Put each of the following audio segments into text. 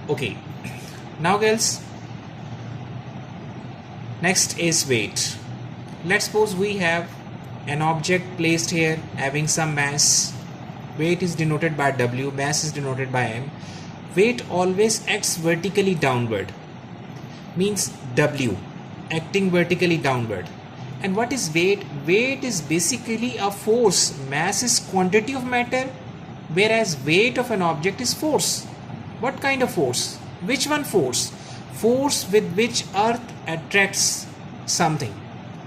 Okay, now girls, next is weight. Let's suppose we have an object placed here having some mass. Weight is denoted by W, mass is denoted by M. Weight always acts vertically downward, means W acting vertically downward. And what is weight? Weight is basically a force. Mass is quantity of matter, whereas weight of an object is force. What kind of force? Which one force? Force with which earth attracts something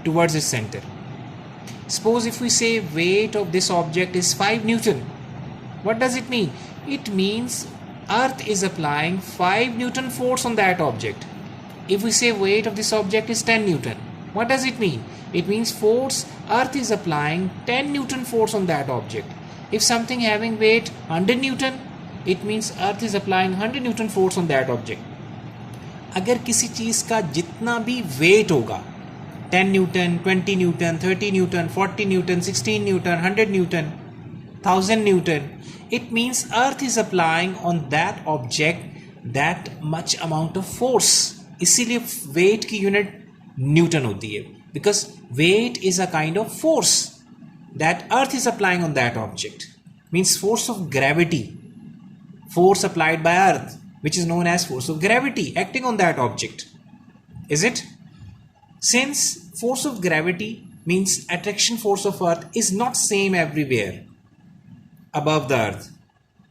towards its center. Suppose if we say weight of this object is 5 Newton. What does it mean? It means earth is applying 5 Newton force on that object. If we say weight of this object is 10 Newton, what does it mean? It means force, earth is applying 10 Newton force on that object. If something having weight 100 Newton, it means earth is applying 100 Newton force on that object. अगर किसी चीज़ का जितना भी weight होगा 10 Newton, 20 Newton, 30 Newton, 40 Newton, 16 Newton, 100 Newton, 1000 Newton, it means earth is applying on that object that much amount of force. इसीलिए weight की unit Newton होती है, because weight is a kind of force that earth is applying on that object. Means force of gravity, force applied by earth, which is known as force of gravity acting on that object. Is it? Since force of gravity means attraction force of earth is not same everywhere above the earth.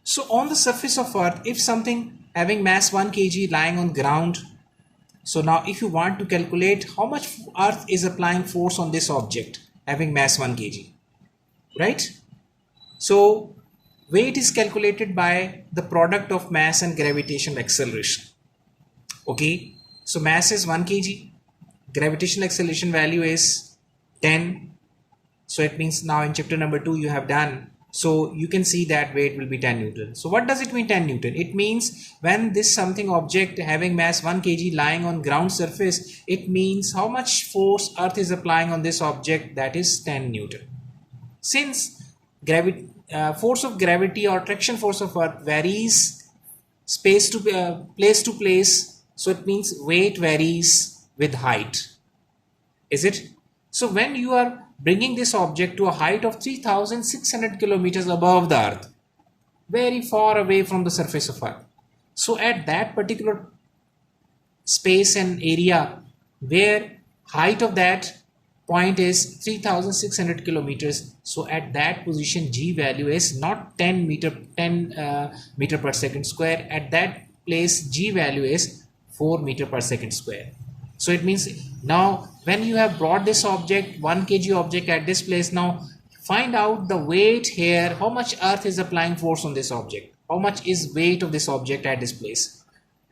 So on the surface of earth, if something having mass 1 kg lying on ground, so now if you want to calculate how much earth is applying force on this object having mass 1 kg, right? So weight is calculated by the product of mass and gravitational acceleration. Okay, so mass is 1 kg, gravitational acceleration value is 10. So it means now in chapter number 2 you have done. So you can see that weight will be 10 Newton. So what does it mean 10 Newton? It means when this something object having mass 1 kg lying on ground surface, it means how much force earth is applying on this object, that is 10 Newton. Since force of gravity or attraction force of earth varies place to place, so it means weight varies with height. Is it? So when you are bringing this object to a height of 3600 kilometers above the earth, very far away from the surface of earth, so at that particular space and area where height of that point is 3600 kilometers, so at that position G value is not 10 meter per second square. At that place G value is 4 meter per second square. So it means now when you have brought this object 1 kg object at this place, now find out the weight here, how much earth is applying force on this object, how much is weight of this object at this place.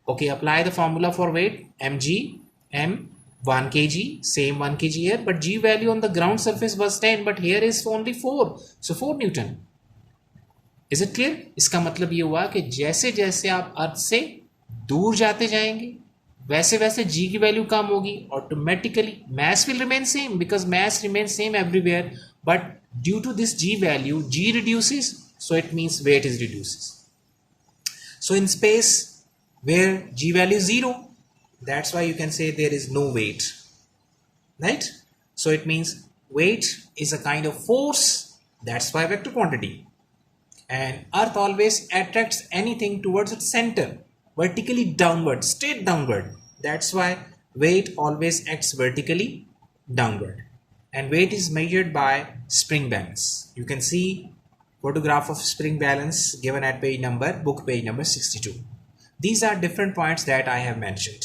Okay, apply the formula for weight, mg, m 1 kg, same 1 kg here, but G value on the ground surface was 10, but here is only 4, so 4 Newton. Is it clear? इसका मतलब ये हुआ कि जैसे जैसे आप अर्थ से दूर जाते जाएंगे वैसे वैसे G की वैल्यू कम होगी. Automatically mass will remain same because mass remains same everywhere, but due to this G value, G reduces, so it means weight is reduces. So in space where G value is 0, that's why you can say there is no weight, right? So it means weight is a kind of force, that's why vector quantity. And earth always attracts anything towards its center, vertically downward, straight downward. That's why weight always acts vertically downward. And weight is measured by spring balance. You can see photograph of spring balance given at book page number 62. These are different points that I have mentioned.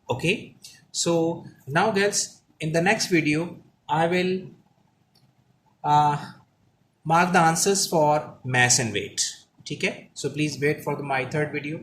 Okay, so now girls, in the next video I will mark the answers for mass and weight. Okay, so please wait for my third video.